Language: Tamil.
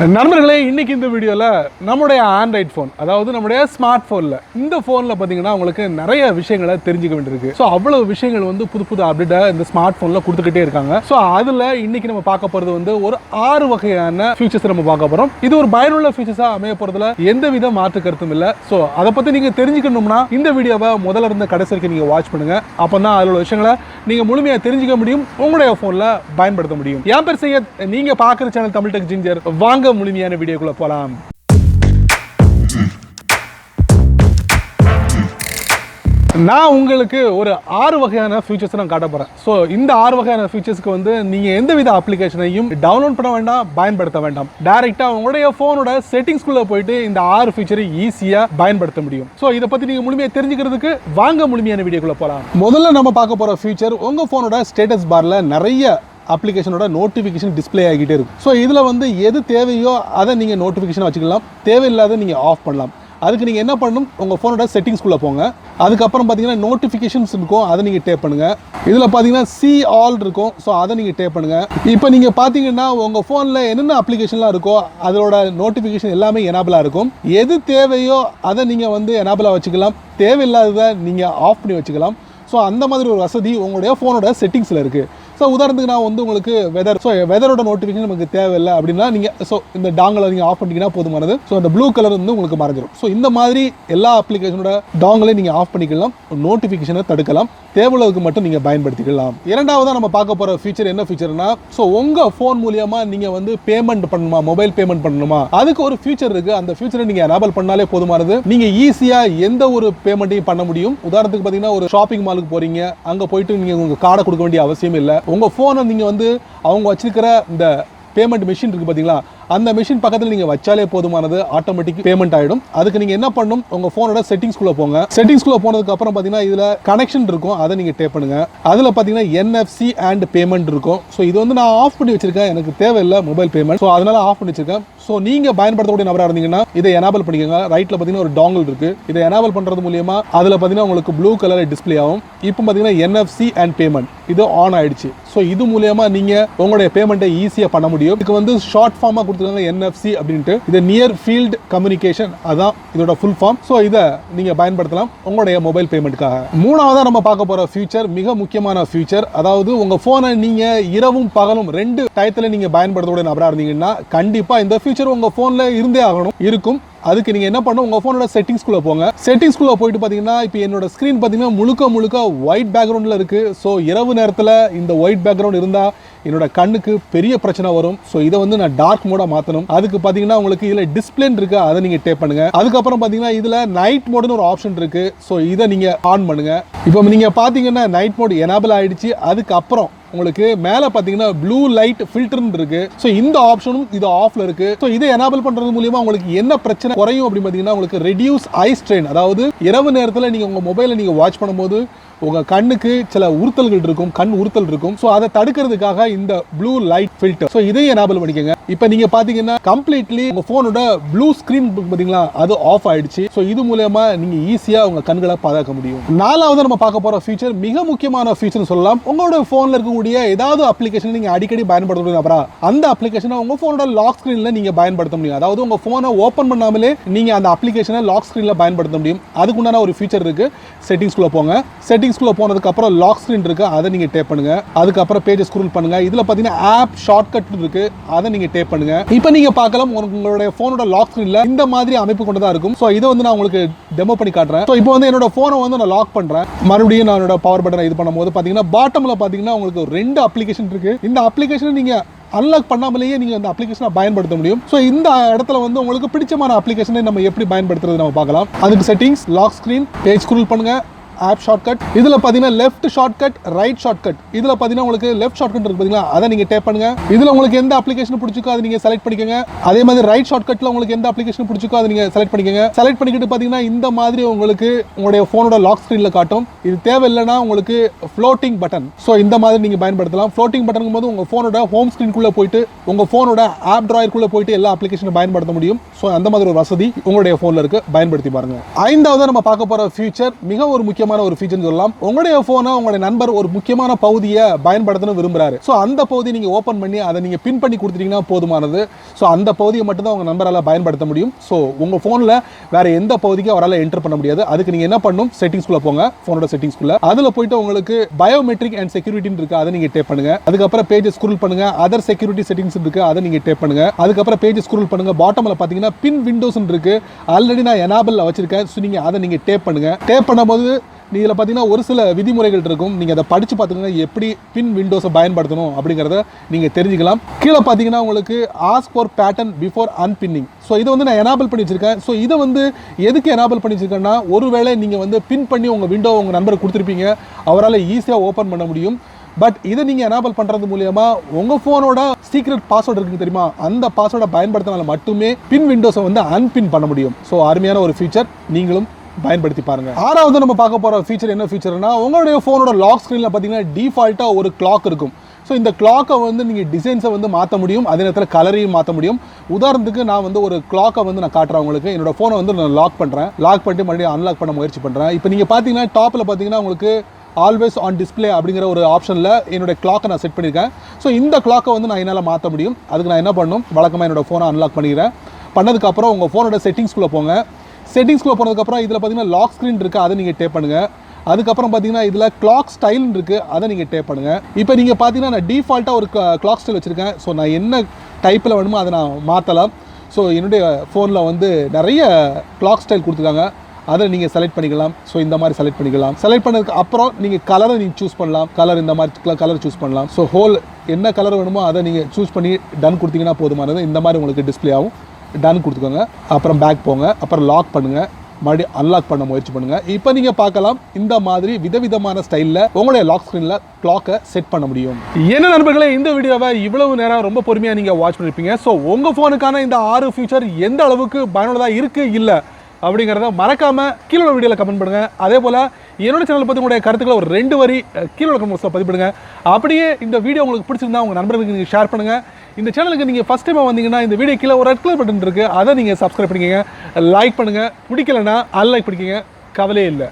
நண்பர்களே, இன்னைக்கு இந்த வீடியோவில் நம்முடைய ஆண்ட்ராய்ட் ஃபோன், அதாவது நம்முடைய ஸ்மார்ட் ஃபோனில், இந்த ஃபோனில் பார்த்தீங்கன்னா உங்களுக்கு நிறைய விஷயங்களை தெரிஞ்சுக்க வேண்டியிருக்கு. ஸோ அவ்வளோ விஷயங்கள் புது புது அப்டேட்டை இந்த ஸ்மார்ட் ஃபோனில் கொடுத்துக்கிட்டே இருக்காங்க. ஸோ அதில் இன்னைக்கு நம்ம பார்க்க போகிறது ஒரு 6 வகையான ஃபியூச்சர்ஸ் நம்ம பார்க்க போகிறோம். இது ஒரு பயனுள்ள ஃபியூச்சர்ஸாக அமைய போகிறதுல எந்தவித மாற்று கருத்தும் இல்லை. ஸோ அதை பற்றி நீங்கள் தெரிஞ்சுக்கணும்னா இந்த வீடியோவை முதல்ல இருந்து கடைசி வரைக்கும் நீங்கள் வாட்ச் பண்ணுங்கள். அப்போ தான் அதில் உள்ள விஷயங்களை நீங்கள் முழுமையாக தெரிஞ்சுக்க முடியும், உங்களுடைய ஃபோனில் பயன்படுத்த முடியும். என் பேர் சையத், நீங்கள் பார்க்குற சேனல் தமிழ் டெக் ஜிஞ்சர். வாங்க முழுமையான வீடியோக்குள்ள போலாம். நான் உங்களுக்கு ஒரு 6 வகையான ஃபீச்சர்ஸ் நான் காட்ட போறேன். ஸோ இந்த 6 வகையான ஃபீச்சர்ஸ்க்கு நீங்க எந்தவித அப்ளிகேஷனையும் டவுன்லோட் பண்ண வேண்டாம், பயன்படுத்த வேண்டாம். டைரக்டா உங்களுடைய போனோட செட்டிங்ஸ்குள்ள போயிட்டு இந்த 6 ஃபீச்சரை ஈஸியா பயன்படுத்த முடியும். ஸோ இதை பத்தி நீங்க முழுமையா தெரிஞ்சுக்கிறதுக்கு வாங்க முழுமையான வீடியோக்குள்ள போலாம். முதல்ல நம்ம பார்க்க போற ஃபீச்சர், உங்க போனோட ஸ்டேட்டஸ் பார்ல நிறைய அப்ளிகேஷனோட நோட்டிஃபிகேஷன் டிஸ்பிளே ஆகிட்டே இருக்கும். ஸோ இதில் எது தேவையோ அதை நீங்கள் நோட்டிஃபிகேஷன் வச்சுக்கலாம், தேவையில்லாத நீங்கள் ஆஃப் பண்ணலாம். அதுக்கு நீங்கள் என்ன பண்ணணும், உங்கள் ஃபோனோட செட்டிங்ஸ்குள்ளே போங்க. அதுக்கப்புறம் பார்த்தீங்கன்னா நோட்டிஃபிகேஷன்ஸ் இருக்கும், அதை நீங்கள் டேப் பண்ணுங்கள். இதில் பார்த்தீங்கன்னா சி ஆல் இருக்கும், ஸோ அதை நீங்கள் டேப் பண்ணுங்கள். இப்போ நீங்கள் பார்த்தீங்கன்னா உங்கள் ஃபோனில் என்னென்ன அப்ளிகேஷன்லாம் இருக்கோ அதோட நோட்டிஃபிகேஷன் எல்லாமே எனேபிளாக இருக்கும். எது தேவையோ அதை நீங்கள் எனேபிளாக வச்சுக்கலாம், தேவையில்லாததை நீங்கள் ஆஃப் பண்ணி வச்சுக்கலாம். ஸோ அந்த மாதிரி ஒரு வசதி உங்களுடைய ஃபோனோட செட்டிங்ஸில் இருக்குது. ஸோ உதாரணத்துக்கு நான் உங்களுக்கு வெதரோட நோட்டிஃபிகேஷன் நமக்கு தேவையில்லை அப்படின்னா நீங்கள் இந்த டாங்கலை நீங்கள் ஆஃப் பண்ணிங்கன்னா போதுமானது. ஸோ அந்த ப்ளூ கலர் உங்களுக்கு மறைஞ்சிடும். ஸோ இந்த மாதிரி எல்லா அப்ளிகேஷனோட டாங்கலையும் நீங்கள் ஆஃப் பண்ணிக்கலாம், நோட்டிஃபிகேஷனை தடுக்கலாம், தேவையுள்ளதுக்கு மட்டும் நீங்கள் பயன்படுத்திக்கலாம். இரண்டாவதாக நம்ம பார்க்க போகிற ஃபீச்சர் என்ன ஃபீச்சர்னா, ஸோ உங்கள் ஃபோன் மூலியமாக நீங்கள் பேமெண்ட் பண்ணணுமா, மொபைல் பேமெண்ட் பண்ணணுமா, அதுக்கு ஒரு ஃபீச்சர் இருக்குது. அந்த ஃபீச்சரை நீங்கள் எனேபிள் பண்ணாலே போதுமானது. நீங்கள் ஈஸியாக எந்த ஒரு பேமெண்ட்டையும் பண்ண முடியும். உதாரணத்துக்கு பார்த்தீங்கன்னா ஒரு ஷாப்பிங் மாலுக்கு போகிறீங்க, அங்கே போயிட்டு நீங்கள் உங்கள் கார்டை கொடுக்க வேண்டிய அவசியம் இல்லை. உங்கள் ஃபோனை நீங்கள் அவங்க வச்சிருக்கிற இந்த பேமெண்ட் மிஷின் இருக்குது பார்த்தீங்களா, அந்த மிஷின் பக்கத்தில் நீங்கள் வச்சாலே போதுமானது, ஆட்டோமேட்டிக் பேமெண்ட் ஆகிடும். அதுக்கு நீங்கள் என்ன பண்ணணும், உங்கள் ஃபோனோட செட்டிங்ஸ்குள்ளே போங்க. செட்டிங்ஸ்குள்ளே போனதுக்கு அப்புறம் பார்த்தீங்கன்னா இதில் கனெக்ஷன் இருக்கும், அதை நீங்கள் டேப் பண்ணுங்க. அதில் பார்த்தீங்கன்னா NFC அண்ட் பேமெண்ட் இருக்கும். ஸோ இது நான் ஆஃப் பண்ணி வச்சிருக்கேன், எனக்கு தேவையில்லை மொபைல் பேமெண்ட், ஸோ அதனால ஆஃப் பண்ணி வச்சிருக்கேன். ஸோ நீங்கள் பயன்படுத்தக்கூடிய நபராக இருந்தீங்கன்னா இதை எனேபிள் பண்ணிக்கோங்க. ரைட்டில் பார்த்தீங்கன்னா ஒரு டாங்கல் இருக்குது, இதை எனேபிள் பண்ணுறது மூலியமா அதில் பார்த்தீங்கன்னா உங்களுக்கு ப்ளூ கலர் டிஸ்பிளே ஆகும். இப்போ பார்த்தீங்கன்னா NFC அண்ட் பேமெண்ட் இது ஆன் ஆயிடுச்சு. ஸோ இது மூலியமா நீங்கள் உங்களுடைய பேமெண்ட்டை ஈஸியாக பண்ண முடியும். இதுக்கு ஷார்ட் ஃபார்மாக கொடுத்துருக்காங்க NFC அப்படின்ட்டு. இது நியர் ஃபீல்ட் கம்யூனிகேஷன், அதான் இதோட ஃபுல் ஃபார்ம். ஸோ இதை நீங்கள் பயன்படுத்தலாம் உங்களுடைய மொபைல் பேமெண்ட்டுக்காக. மூணாவதாக நம்ம பார்க்க போகிற ஃபியூச்சர் மிக முக்கியமான ஃபியூச்சர். அதாவது உங்கள் ஃபோனை நீங்கள் இரவும் பகலும் 2 டயத்தில் நீங்கள் பயன்படுத்தக்கூடிய நபராக இருந்தீங்கன்னா கண்டிப்பாக இந்த ஃபியூச்சர் உங்கள் ஃபோனில் இருந்தே ஆகணும், இருக்கும். அதுக்கு நீங்கள் என்ன பண்ணணும், உங்கள் ஃபோனோட செட்டிங்ஸ்குள்ளே போங்க. செட்டிங்ஸ்குள்ளே போயிட்டு பார்த்தீங்கன்னா இப்போ என்னோட ஸ்க்ரீன் பார்த்தீங்கன்னா முழுக்க ஒயிட் பேக்ரவுண்டில் இருக்குது. ஸோ இரவு நேரத்தில் இந்த ஒயிட் பேக்ரவுண்ட் இருந்தால் என்னோட கண்ணுக்கு பெரிய பிரச்சனை வரும். ஸோ இதை நான் டார்க் மோடாக மாற்றணும். அதுக்கு பார்த்தீங்கன்னா உங்களுக்கு இதில் டிஸ்பிளேன் இருக்குது, அதை நீங்கள் டேப் பண்ணுங்கள். அதுக்கப்புறம் பார்த்தீங்கன்னா இதில் நைட் மோடுன்னு ஒரு ஆப்ஷன் இருக்குது. ஸோ இதை நீங்கள் ஆன் பண்ணுங்கள். இப்போ நீங்கள் பார்த்தீங்கன்னா நைட் மோட் எனேபிள் ஆகிடுச்சு. அதுக்கப்புறம் உங்களுக்கு மேலே பார்த்தீங்கன்னா ப்ளூ லைட் ஃபில்டர்னு இருக்கு. ஸோ இந்த ஆப்ஷனும் இது ஆஃப்ல இருக்கு. ஸோ இதை எனேபிள் பண்றது மூலியமா உங்களுக்கு என்ன பிரச்சனை குறையும் அப்படின்னு பார்த்தீங்கன்னா உங்களுக்கு ரெடியூஸ் ஐ ஸ்ட்ரெயின், அதாவது இரவு நேரத்தில் நீங்கள் உங்கள் மொபைலை நீங்கள் வாட்ச் பண்ணும்போது உங்கள் கண்ணுக்கு சில உறுத்தல்கள் இருக்கும், கண் உறுத்தல் இருக்கும். ஸோ அதை தடுக்கிறதுக்காக இந்த ப்ளூ லைட் ஃபில்டர், ஸோ இதையும் எனேபிள் பண்ணிக்கோங்க. இப்போ நீங்கள் பார்த்தீங்கன்னா கம்ப்ளீட்லி உங்கள் ஃபோனோட ப்ளூ ஸ்க்ரீன் பார்த்தீங்களா, அது ஆஃப் ஆயிடுச்சு. ஸோ இது மூலமா நீங்கள் ஈஸியாக உங்கள் கண்களை பாதுகாக்க முடியும். நாலாவது நம்ம பார்க்க போகிற ஃபீச்சர் மிக முக்கியமான ஃபீச்சர் சொல்லலாம். உங்களோட ஃபோனில் இருக்கக்கூடிய ஏதாவது அப்ளிகேஷன் நீங்கள் அடிக்கடி பயன்படுத்தக்கூடிய நபரா, அந்த அப்ளிகேஷனை உங்கள் ஃபோனோட லாக் ஸ்க்ரீனில் நீங்கள் பயன்படுத்த முடியும். அதாவது உங்கள் ஃபோனை ஓப்பன் பண்ணாமலே நீங்கள் அந்த அப்ளிகேஷனை லாக் ஸ்க்ரீனில் பயன்படுத்த முடியும். அதுக்குண்டான ஒரு ஃபீச்சர் இருக்குது. செட்டிங்ஸ்குள்ளே போங்க. செட்டிங்ஸ்குள்ளே போனதுக்கு அப்புறம் லாக் ஸ்க்ரீன் இருக்கு, அதை நீங்கள் டேப் பண்ணுங்க. அதுக்கப்புறம் பேஜ் ஸ்க்ரோல் பண்ணுங்க. இதில் பார்த்தீங்கன்னா ஆப் ஷார்ட்கட் இருக்கு, அதை நீங்கள் டேப் பண்ணுங்க. இப்போ நீங்க பார்க்கலாம் உங்களுடைய ஃபோனோட லாக் ஸ்க்ரீன்ல இந்த மாதிரி அமைப்பு கொண்டதா இருக்கும். ஸோ இதை நான் உங்களுக்கு டெமோ பண்ணி காட்டுறேன். ஸோ இப்போ என்னோட ஃபோனை நான் லாக் பண்றேன். மறுபடியும் நான் என்னோட பவர் பட்டனை இது பண்ணும்போது பார்த்தீங்கன்னா பாட்டம்ல பார்த்தீங்கன்னா உங்களுக்கு 2 அப்ளிகேஷன் இருக்கு. இந்த அப்ளிகேஷனை நீங்க அன்லாக் பண்ணாமலேயே நீங்கள் அந்த அப்ளிகேஷனை பயன்படுத்த முடியும். ஸோ இந்த இடத்துல உங்களுக்கு பிடிச்சமான அப்ளிகேஷனை நம்ம எப்படி பயன்படுத்துறது நம்ம பார்க்கலாம். அதுக்கு settings, lock screen, page scroll பண்ணுங்க, ஆப் ஷார்ட்கட். இதில் பார்த்தீங்கன்னா லெஃப்ட் ஷார்ட்கட், ரைட் ஷார்ட்கட். இதில் பார்த்தீங்கன்னா உங்களுக்கு லெஃப்ட் ஷார்ட்கட் இருக்கு பார்த்தீங்களா, அதை நீங்கள் டேப் பண்ணுங்க. இதில் உங்களுக்கு எந்த அப்ளிகேஷன் பிடிச்சிக்கோ அதை நீங்கள் செலக்ட் பண்ணிக்கோங்க. அதே மாதிரி ரைட் ஷார்ட்கட்டில் உங்களுக்கு எந்த அப்ளிகேஷன் பிடிச்சிக்கோ அதை நீங்கள் செலக்ட் பண்ணிக்கோங்க. செலக்ட் பண்ணிக்கிட்டு பார்த்தீங்கன்னா இந்த மாதிரி உங்களுக்கு உங்களுடைய ஃபோனோட லாக் ஸ்க்ரீனில் காட்டும். இது தேவையில்லைன்னா உங்களுக்கு ஃப்ளோட்டிங் பட்டன், ஸோ இந்த மாதிரி நீங்கள் பயன்படுத்தலாம். ஃப்ளோட்டிங் பட்டன் போது உங்கள் ஃபோனோட ஹோம் ஸ்க்ரீனுக்குள்ளே போயிட்டு உங்கள் ஃபோனோட ஆப் டிராயருக்குள்ளே போயிட்டு எல்லா அப்ளிகேஷனும் பயன்படுத்த முடியும். ஸோ அந்த மாதிரி ஒரு வசதி உங்களுடைய ஃபோனில் இருக்கு, பயன்படுத்தி பாருங்க. ஐந்தாவது நம்ம பார்க்க போகிற ஃபியூச்சர் மிக ஒரு முக்கியமான முக்கியமான ஒரு ஃபீச்சர்னு சொல்லலாம். உங்களுடைய ஃபோனை உங்களுடைய நண்பர் ஒரு முக்கியமான பகுதியை பயன்படுத்தணும் விரும்புறாரு. ஸோ அந்த பகுதியை நீங்கள் ஓப்பன் பண்ணி அதை நீங்கள் பின் பண்ணி கொடுத்துட்டீங்கன்னா போதுமானது. ஸோ அந்த பகுதியை மட்டும் தான் உங்கள் நண்பரால் பயன்படுத்த முடியும். ஸோ உங்கள் ஃபோனில் வேறு எந்த பகுதிக்கும் அவரால் என்டர் பண்ண முடியாது. அதுக்கு நீங்கள் என்ன பண்ணணும், செட்டிங்ஸ்குள்ளே போங்க, ஃபோனோட செட்டிங்ஸ்குள்ளே. அதில் போயிட்டு உங்களுக்கு பயோமெட்ரிக் அண்ட் செக்யூரிட்டின்னு இருக்குது, அதை நீங்கள் டேப் பண்ணுங்கள். அதுக்கப்புறம் பேஜ் ஸ்க்ரோல் பண்ணுங்கள், அதர் செக்யூரிட்டி செட்டிங்ஸ் இருக்குது, அதை நீங்கள் டேப் பண்ணுங்கள். அதுக்கப்புறம் பேஜ் ஸ்க்ரோல் பண்ணுங்கள், பாட்டமில் பார்த்தீங்கன்னா பின் விண்டோஸ் இருக்குது, ஆல்ரெடி நான் எனாபிள் வச்சிருக்கேன். ஸோ நீங்கள் அதை நீங்கள் டேப் பண்ணுங்கள். டேப் பண்ணும்போது இதில் பார்த்தீங்கன்னா ஒரு சில விதிமுறைகள் இருக்கும், நீங்கள் அதை படித்து பார்த்துக்கோங்க, எப்படி பின் விண்டோஸை பயன்படுத்தணும் அப்படிங்கிறத நீங்கள் தெரிஞ்சுக்கலாம். கீழே பார்த்தீங்கன்னா உங்களுக்கு ask for pattern before unpinning. So இதை வந்து நான் எனாபிள் பண்ணி வச்சிருக்கேன். ஸோ இதை வந்து எதுக்கு எனாபிள் பண்ணி வச்சிருக்கேன்னா, ஒருவேளை நீங்கள் வந்து பின் பண்ணி உங்கள் விண்டோ உங்கள் நண்பருக்கு கொடுத்துருப்பீங்க, அவரால் ஈஸியாக ஓப்பன் பண்ண முடியும். பட் இதை நீங்கள் எனாபிள் பண்ணுறது மூலியமா உங்கள் ஃபோனோட சீக்ரெட் பாஸ்வேர்டு இருக்குது தெரியுமா, அந்த பாஸ்வேர்டை பயன்படுத்தினால மட்டுமே பின் விண்டோஸை வந்து அன்பின் பண்ண முடியும். ஸோ அருமையான ஒரு ஃபீச்சர், நீங்களும் பயன்படுத்தி பாருங்க. ஆறாவது நம்ம பார்க்க போகிற ஃபீச்சர் என்ன ஃபீச்சர்னா, உங்களுடைய ஃபோனோட லாக் ஸ்க்ரீனில் பார்த்தீங்கன்னா டிஃபால்ட்டாக ஒரு கிளாக் இருக்கும். ஸோ இந்த கிளாக்கை வந்து நீங்கள் டிசைன்ஸை வந்து மாற்ற முடியும், அதே நேரத்தில் கலரையும் மாற்ற முடியும். உதாரணத்துக்கு நான் வந்து ஒரு கிளாக்கை வந்து நான் காட்டுறேன் உங்களுக்கு. என்னோட ஃபோனை வந்து நான் லாக் பண்ணுறேன், லாக் பண்ணிட்டு மறுபடியும் அன்லாக் பண்ண முயற்சி பண்ணுறேன். இப்போ நீங்கள் பார்த்தீங்கன்னா டாப்பில் பார்த்தீங்கன்னா உங்களுக்கு ஆல்வேஸ் ஆன் டிஸ்பிளே அப்படிங்கிற ஒரு ஆப்ஷனில் என்னோடய கிளாக்கை நான் செட் பண்ணியிருக்கேன். ஸோ இந்த கிளாக்கை வந்து நான் என்னால் மாற்ற முடியும். அதுக்கு நான் என்ன பண்ணணும், வழக்கமாக என்னோடய ஃபோனை அன்லாக் பண்ணிக்கிறேன். பண்ணதுக்கப்புறம் உங்கள் ஃபோனோட செட்டிங்ஸ்குள்ளே போங்க. செட்டிங்ஸ்குள்ளே போனதுக்கப்புறம் இதில் பார்த்தீங்கன்னா லாக் ஸ்க்ரீன் இருக்குது, அதை நீங்கள் டேப் பண்ணுங்கள். அதுக்கப்புறம் பார்த்தீங்கன்னா இதில் கிளாக் ஸ்டைல் இருக்குது, அதை நீங்கள் டேப் பண்ணுங்கள். இப்போ நீங்கள் பார்த்தீங்கன்னா நான் டிஃபால்ட்டாக ஒரு கிளாக் ஸ்டைல் வச்சுருக்கேன். ஸோ நான் என்ன டைப்பில் வேணுமோ அதை நான் மாற்றலாம். ஸோ என்னுடைய ஃபோனில் வந்து நிறைய கிளாக் ஸ்டைல் கொடுத்துருக்காங்க, அதை நீங்கள் செலக்ட் பண்ணிக்கலாம். ஸோ இந்த மாதிரி செலக்ட் பண்ணிக்கலாம். செலக்ட் பண்ணதுக்கு அப்புறம் நீங்கள் கலரை நீங்கள் சூஸ் பண்ணலாம். கலர் இந்த மாதிரி கலர் சூஸ் பண்ணலாம். ஸோ ஹோல் என்ன கலர் வேணுமோ அதை நீங்கள் சூஸ் பண்ணி டன் கொடுத்தீங்கன்னா போதுமானது. இந்த மாதிரி உங்களுக்கு டிஸ்பிளே ஆகும். டன் கொடுத்துக்கோங்க. அப்புறம் பேக் போங்க, அப்புறம் லாக் பண்ணுங்கள், மறுபடியும் அன்லாக் பண்ண முயற்சி பண்ணுங்கள். இப்போ நீங்கள் பார்க்கலாம், இந்த மாதிரி விதவிதமான ஸ்டைலில் உங்களுடைய லாக் ஸ்க்ரீனில் கிளாக்கை செட் பண்ண முடியும். என்ன நண்பர்களே, இந்த வீடியோவை இவ்வளவு நேரம் ரொம்ப பொறுமையாக நீங்கள் வாட்ச் பண்ணியிருப்பீங்க. ஸோ உங்கள் ஃபோனுக்கான இந்த 6 ஃபீச்சர் எந்த அளவுக்கு பயனுள்ளதாக இருக்குது இல்லை அப்படிங்கிறத மறக்காமல் கீழே வீடியோவில் கமெண்ட் பண்ணுங்கள். அதே போல் என்னோட சேனலை பற்றி உங்களுடைய கருத்துக்களை ஒரு 2 வரி கீழே கமெண்ட்ஸில் பதிவிடுங்க. அப்படியே இந்த வீடியோ உங்களுக்கு பிடிச்சிருந்தா உங்கள் நண்பர்களுக்கு நீங்கள் ஷேர் பண்ணுங்கள். இந்த சேனலுக்கு நீங்கள் ஃபஸ்ட் டைமாக வந்தீங்கன்னா இந்த வீடியோ கீழே ஒரு ரெட் கலர் பட்டன் இருக்குது, அதை நீங்கள் சப்ஸ்கிரைப் பண்ணிக்கங்க, லைக் பண்ணுங்கள். பிடிக்கலைன்னா அன்லைக் பண்ணிக்கங்க, கவலையே இல்லை.